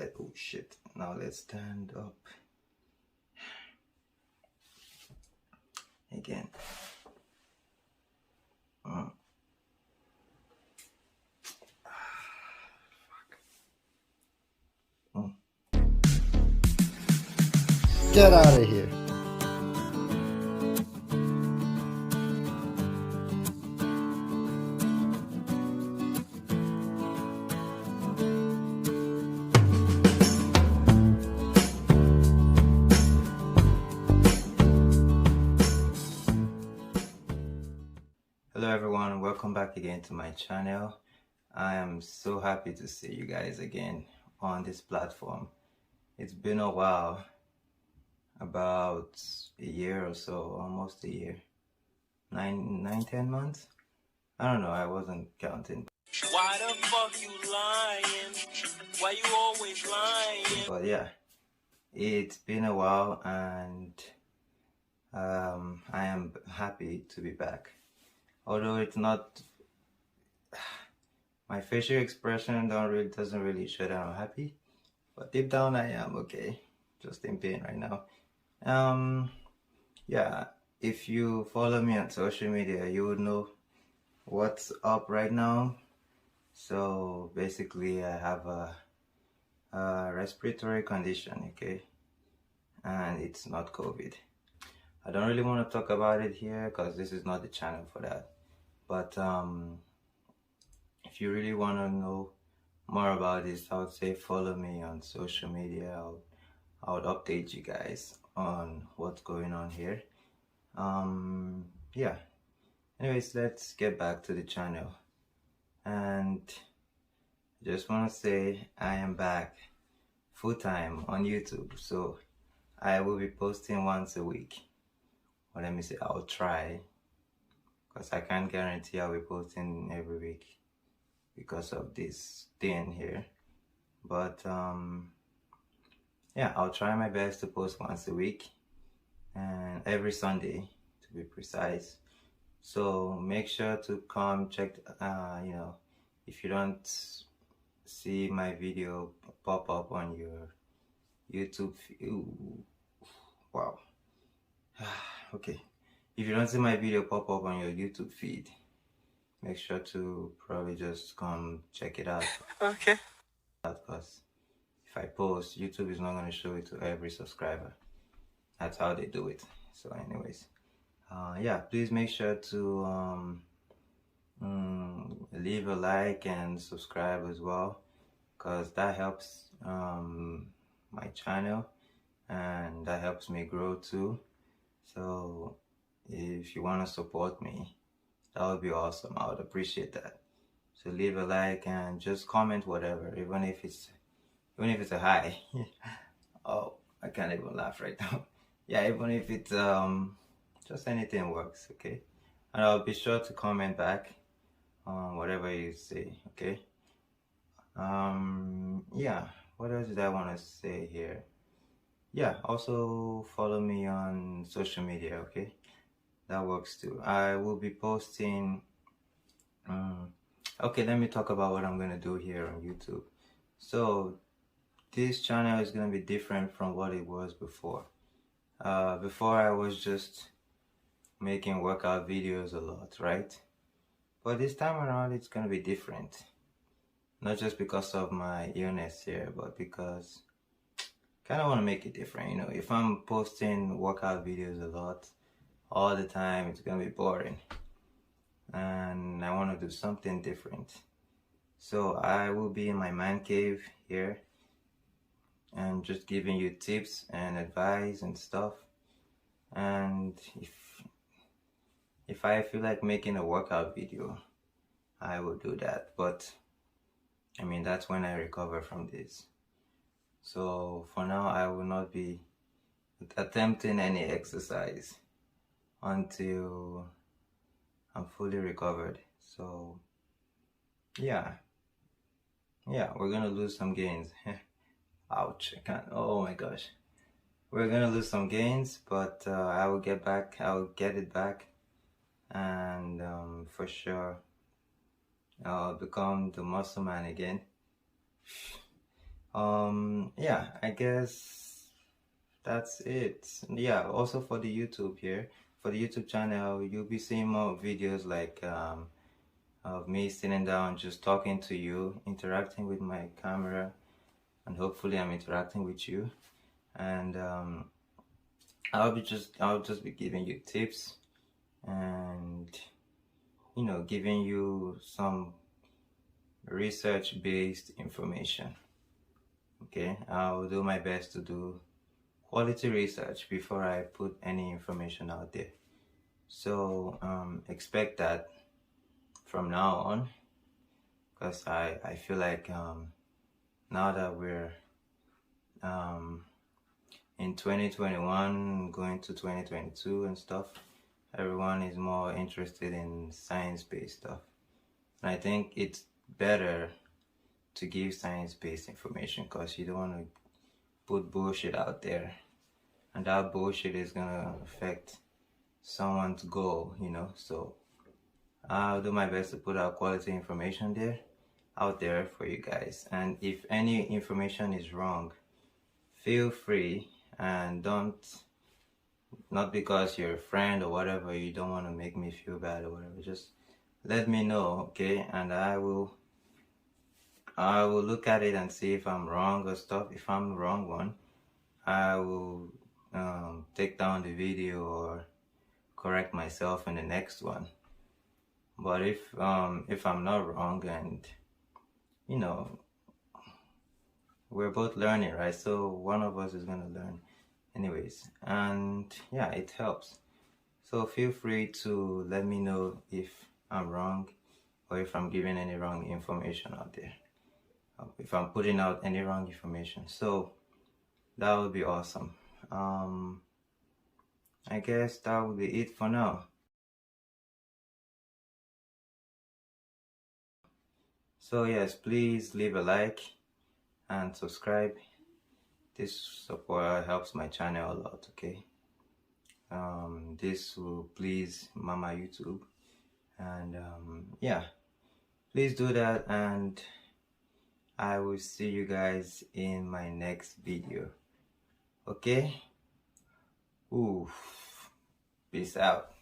oh shit, now let's stand up again. Get out of here. Hello everyone, welcome back again to my channel. I am so happy to see you guys again on this platform. It's been a while, about a year or so, almost a year, 10 months. I don't know, I wasn't counting. Why the fuck you lying? Why you always lying? But yeah, it's been a while, and I am happy to be back. Although it's not, my facial expression doesn't really show that I'm happy, but deep down I am okay, just in pain right now. Yeah, if you follow me on social media, you would know what's up right now. So basically, I have a respiratory condition, okay, and it's not COVID. I don't really want to talk about it here because this is not the channel for that. But if you really want to know more about this, I would say follow me on social media. I would update you guys on what's going on here. Yeah. Anyways, let's get back to the channel. And just want to say I am back full-time on YouTube. So I will be posting once a week. Or let me say I'll try, because I can't guarantee I'll be posting every week because of this thing here. But yeah, I'll try my best to post once a week, and every Sunday to be precise. So make sure to come check, you know, if you don't see my video pop up on your YouTube wow. Okay, if you don't see my video pop up on your YouTube feed, make sure to probably just come check it out. Okay. Because if I post, YouTube is not going to show it to every subscriber. That's how they do it. So anyways, yeah, please make sure to leave a like and subscribe as well, because that helps my channel, and that helps me grow too. So if you want to support me, that would be awesome. I would appreciate that. So leave a like and just comment whatever, even if it's a hi. Oh, I can't even laugh right now. Yeah, even if it's just anything works, okay? And I'll be sure to comment back on whatever you say, okay? Yeah, what else did I want to say here? Yeah, also follow me on social media, okay? That works too. I will be posting okay, let me talk about what I'm gonna do here on YouTube. So this channel is gonna be different from what it was before. Before I was just making workout videos a lot, right? But this time around it's gonna be different. Not just because of my illness here, but because I kind of want to make it different. You know, if I'm posting workout videos a lot all the time, it's gonna be boring, and I want to do something different. So I will be in my man cave here and just giving you tips and advice and stuff. And if I feel like making a workout video, I will do that. But I mean, that's when I recover from this. So for now, I will not be attempting any exercise until I'm fully recovered. So yeah, we're gonna lose some gains. Ouch, I can't, oh my gosh. We're gonna lose some gains, but I will get back, I will get it back, and for sure I'll become the muscle man again. Yeah, I guess that's it. Yeah, also for the YouTube here, for the YouTube channel, you'll be seeing more videos like of me sitting down just talking to you, interacting with my camera, and hopefully I'm interacting with you. And I'll just be giving you tips and giving you some research based information. Okay, I'll do my best to do quality research before I put any information out there. So expect that from now on, because I feel like now that we're in 2021 going to 2022 and stuff, everyone is more interested in science-based stuff, and I think it's better to give science-based information because you don't want to put bullshit out there, and that bullshit is gonna affect someone's goal, so I'll do my best to put out quality information out there for you guys. And if any information is wrong, feel free, and not because you're a friend or whatever, you don't want to make me feel bad or whatever, just let me know, okay? And I will look at it and see if I'm wrong or stuff. If I'm the wrong one, I will take down the video or correct myself in the next one. But if I'm not wrong, and we're both learning, right? So one of us is gonna learn anyways, and yeah, it helps. So feel free to let me know if I'm wrong or if I'm giving any wrong information out there, if I'm putting out any wrong information. So that would be awesome. I guess that would be it for now. So yes, please leave a like and subscribe. This support helps my channel a lot, okay? This will please Mama YouTube, and yeah, please do that, and I will see you guys in my next video, okay? Peace out.